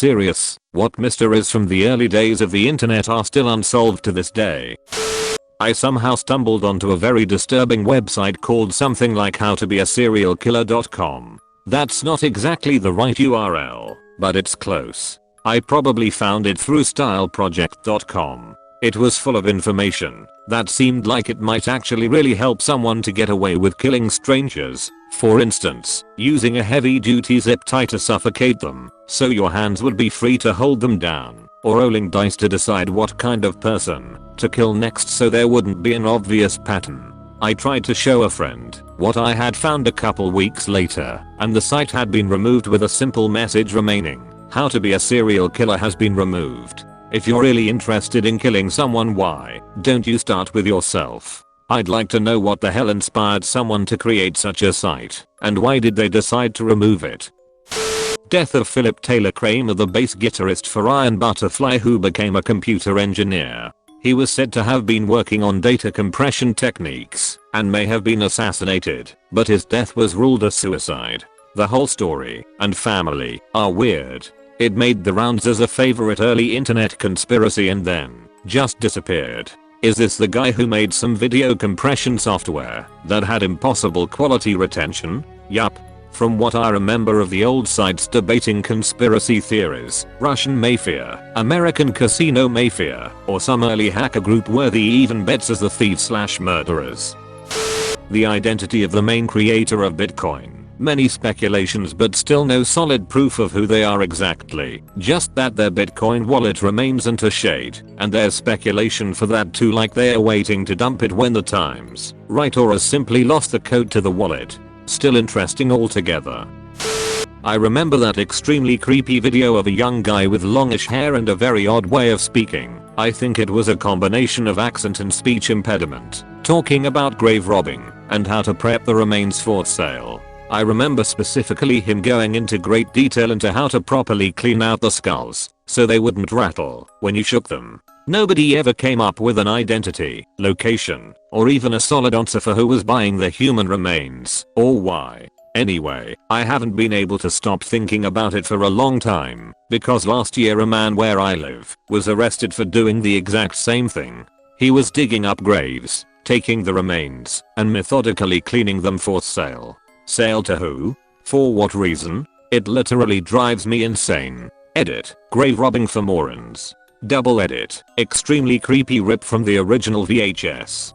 serious? What mysteries from the early days of the internet are still unsolved to this day? I somehow stumbled onto a very disturbing website called something like howtobeaserialkiller.com. That's not exactly the right URL, but it's close. I probably found it through styleproject.com. It was full of information that seemed like it might actually really help someone to get away with killing strangers. For instance, using a heavy-duty zip tie to suffocate them, so your hands would be free to hold them down, or rolling dice to decide what kind of person to kill next so there wouldn't be an obvious pattern. I tried to show a friend what I had found a couple weeks later, and the site had been removed with a simple message remaining. How to be a serial killer has been removed. If you're really interested in killing someone, why don't you start with yourself? I'd like to know what the hell inspired someone to create such a site, and why did they decide to remove it? Death of Philip Taylor Kramer, the bass guitarist for Iron Butterfly who became a computer engineer. He was said to have been working on data compression techniques and may have been assassinated, but his death was ruled a suicide. The whole story and family are weird. It made the rounds as a favorite early internet conspiracy and then just disappeared. Is this the guy who made some video compression software that had impossible quality retention? Yup. From what I remember of the old sites debating conspiracy theories, Russian Mafia, American Casino Mafia, or some early hacker group worthy even bets as the thieves/murderers. The identity of the main creator of Bitcoin. Many speculations but still no solid proof of who they are exactly, just that their Bitcoin wallet remains untouched, and there's speculation for that too, like they're waiting to dump it when the time's right or has simply lost the code to the wallet. Still interesting altogether. I remember that extremely creepy video of a young guy with longish hair and a very odd way of speaking. I think it was a combination of accent and speech impediment, talking about grave robbing and how to prep the remains for sale. I remember specifically him going into great detail into how to properly clean out the skulls so they wouldn't rattle when you shook them. Nobody ever came up with an identity, location, or even a solid answer for who was buying the human remains or why. Anyway, I haven't been able to stop thinking about it for a long time because last year a man where I live was arrested for doing the exact same thing. He was digging up graves, taking the remains, and methodically cleaning them for sale. Sale to who? For what reason? It literally drives me insane. Edit. Grave robbing for morons. Double edit. Extremely creepy rip from the original VHS.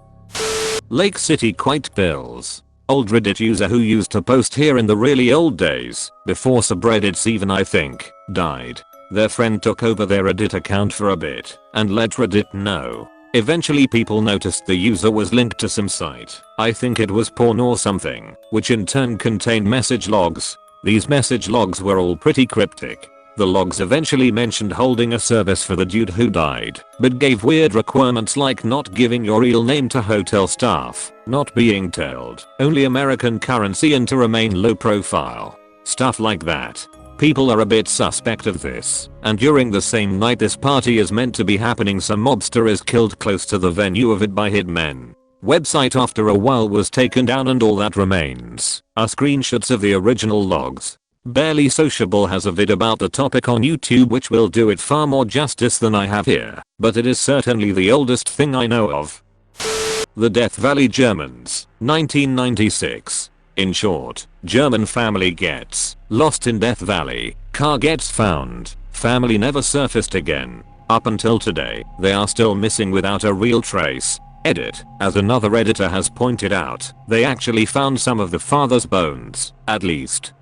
Lake City Quite Bills. Old Reddit user who used to post here in the really old days, before subreddits even I think, died. Their friend took over their Reddit account for a bit, and let Reddit know. Eventually people noticed the user was linked to some site, I think it was porn or something, which in turn contained message logs. These message logs were all pretty cryptic. The logs eventually mentioned holding a service for the dude who died, but gave weird requirements like not giving your real name to hotel staff, not being told only American currency and to remain low profile. Stuff like that. People are a bit suspect of this, and during the same night this party is meant to be happening, some mobster is killed close to the venue of it by hitmen. Website after a while was taken down and all that remains are screenshots of the original logs. Barely Sociable has a vid about the topic on YouTube which will do it far more justice than I have here, but it is certainly the oldest thing I know of. The Death Valley Germans, 1996. In short, German family gets lost in Death Valley, car gets found, family never surfaced again. Up until today, they are still missing without a real trace. Edit. As another editor has pointed out, they actually found some of the father's bones, at least.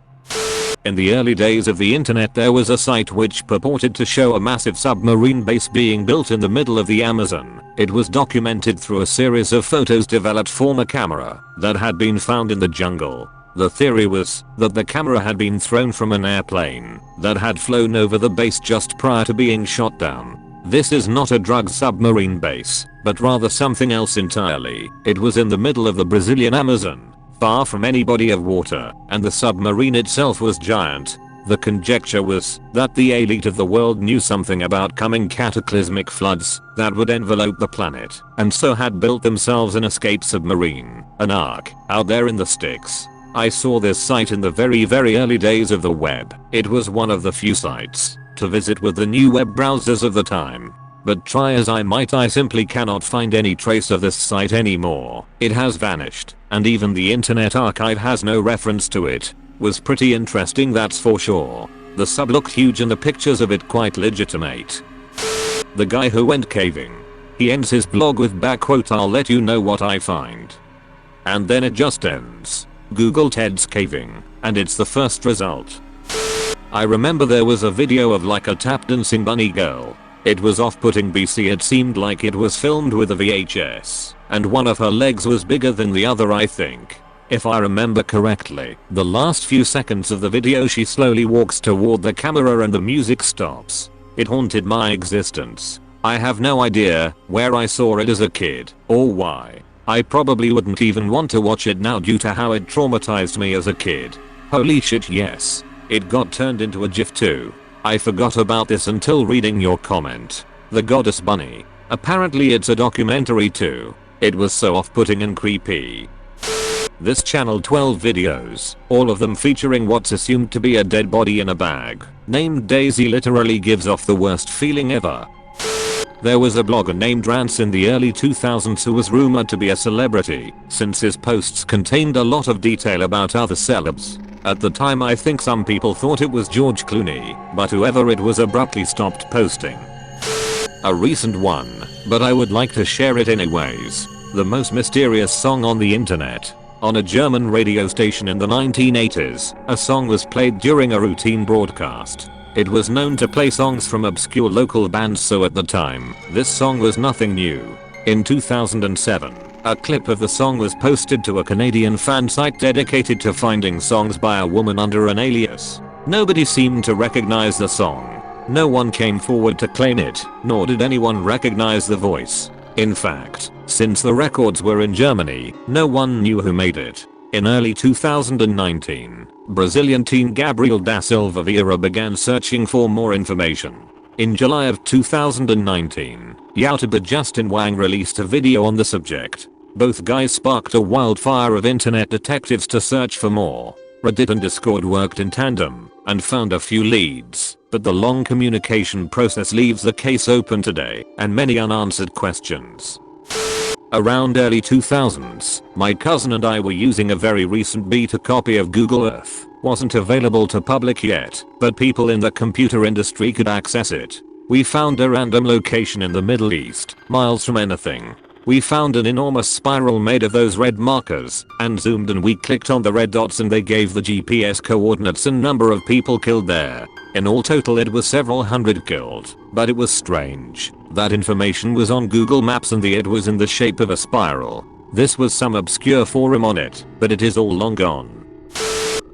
In the early days of the internet there was a site which purported to show a massive submarine base being built in the middle of the Amazon. It was documented through a series of photos developed from a camera that had been found in the jungle. The theory was that the camera had been thrown from an airplane that had flown over the base just prior to being shot down. This is not a drug submarine base, but rather something else entirely. It was in the middle of the Brazilian Amazon, far from any body of water, and the submarine itself was giant. The conjecture was that the elite of the world knew something about coming cataclysmic floods that would envelope the planet, and so had built themselves an escape submarine, an ark, out there in the sticks. I saw this site in the very early days of the web. It was one of the few sites to visit with the new web browsers of the time. But try as I might, I simply cannot find any trace of this site anymore. It has vanished, and even the Internet Archive has no reference to it. Was pretty interesting, that's for sure. The sub looked huge and the pictures of it quite legitimate. The guy who went caving. He ends his blog with backquote, "I'll let you know what I find." And then it just ends. Google Ted's caving, and it's the first result. I remember there was a video of like a tap dancing bunny girl. It was off-putting BC, it seemed like it was filmed with a VHS, and one of her legs was bigger than the other, I think. If I remember correctly, the last few seconds of the video she slowly walks toward the camera and the music stops. It haunted my existence. I have no idea where I saw it as a kid, or why. I probably wouldn't even want to watch it now due to how it traumatized me as a kid. Holy shit, yes. It got turned into a GIF too. I forgot about this until reading your comment. The Goddess Bunny. Apparently it's a documentary too. It was so off-putting and creepy. This channel 12 videos, all of them featuring what's assumed to be a dead body in a bag, named Daisy, literally gives off the worst feeling ever. There was a blogger named Rance in the early 2000s who was rumored to be a celebrity, since his posts contained a lot of detail about other celebs. At the time I think some people thought it was George Clooney, but whoever it was abruptly stopped posting. A recent one, but I would like to share it anyways. The most mysterious song on the internet. On a German radio station in the 1980s, a song was played during a routine broadcast. It was known to play songs from obscure local bands, so at the time, this song was nothing new. In 2007, a clip of the song was posted to a Canadian fan site dedicated to finding songs by a woman under an alias. Nobody seemed to recognize the song. No one came forward to claim it, nor did anyone recognize the voice. In fact, since the records were in Germany, no one knew who made it. In early 2019, Brazilian teen Gabriel da Silva Vieira began searching for more information. In July of 2019, YouTuber Justin Wang released a video on the subject. Both guys sparked a wildfire of internet detectives to search for more. Reddit and Discord worked in tandem and found a few leads, but the long communication process leaves the case open today and many unanswered questions. Around early 2000s, my cousin and I were using a very recent beta copy of Google Earth. Wasn't available to public yet, but people in the computer industry could access it. We found a random location in the Middle East, miles from anything. We found an enormous spiral made of those red markers, and zoomed, and we clicked on the red dots and they gave the GPS coordinates and number of people killed there. In all total it was several hundred killed, but it was strange. That information was on Google Maps and it was in the shape of a spiral. This was some obscure forum on it, but it is all long gone.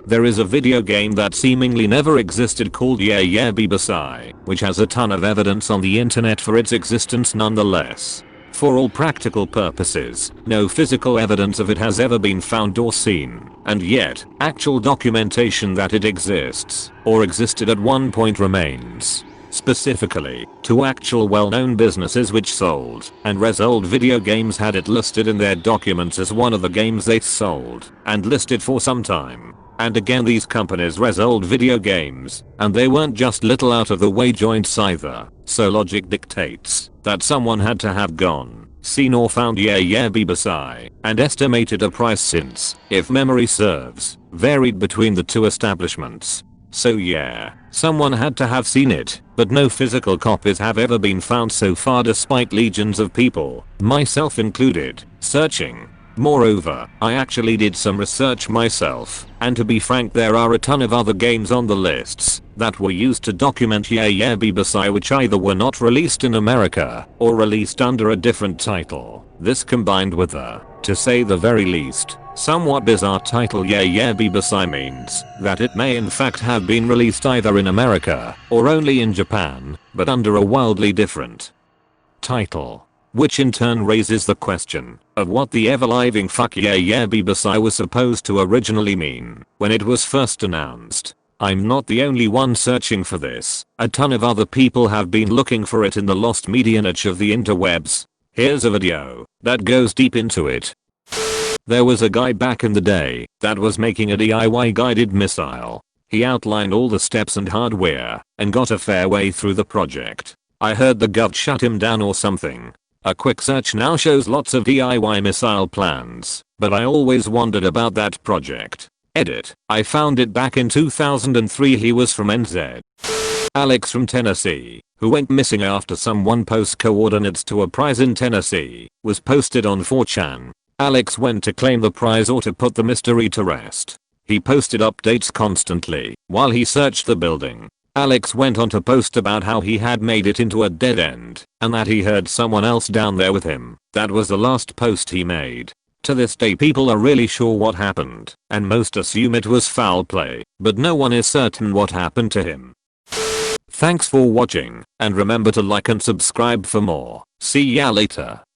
There is a video game that seemingly never existed called Yeah Yeah Bibasai, which has a ton of evidence on the internet for its existence nonetheless. For all practical purposes, no physical evidence of it has ever been found or seen, and yet, actual documentation that it exists, or existed at one point, remains. Specifically, two actual well-known businesses which sold and resold video games had it listed in their documents as one of the games they sold and listed for some time. And again, these companies resold video games, and they weren't just little out of the way joints either, so logic dictates that someone had to have gone, seen or found Yeah Yeah Bibasai, and estimated a price since, if memory serves, varied between the two establishments. So yeah, someone had to have seen it, but no physical copies have ever been found so far despite legions of people, myself included, searching. Moreover, I actually did some research myself, and to be frank, there are a ton of other games on the lists that were used to document Yeah Yeah Bibasai which either were not released in America or released under a different title. This combined with a, to say the very least, somewhat bizarre title Yeah Yeah Bibasai means that it may in fact have been released either in America or only in Japan, but under a wildly different title. Which in turn raises the question of what the ever-living fuck Yeah Yeah Bibasai was supposed to originally mean when it was first announced. I'm not the only one searching for this. A ton of other people have been looking for it in the lost media niche of the interwebs. Here's a video that goes deep into it. There was a guy back in the day that was making a DIY guided missile. He outlined all the steps and hardware and got a fair way through the project. I heard the gov shut him down or something. A quick search now shows lots of DIY missile plans, but I always wondered about that project. Edit. I found it back in 2003. He was from NZ. Alex from Tennessee, who went missing after someone post coordinates to a prize in Tennessee, was posted on 4chan. Alex went to claim the prize or to put the mystery to rest. He posted updates constantly while he searched the building. Alex went on to post about how he had made it into a dead end and that he heard someone else down there with him. That was the last post he made. To this day people are really sure what happened and most assume it was foul play, but no one is certain what happened to him. Thanks for watching and remember to like and subscribe for more. See ya later.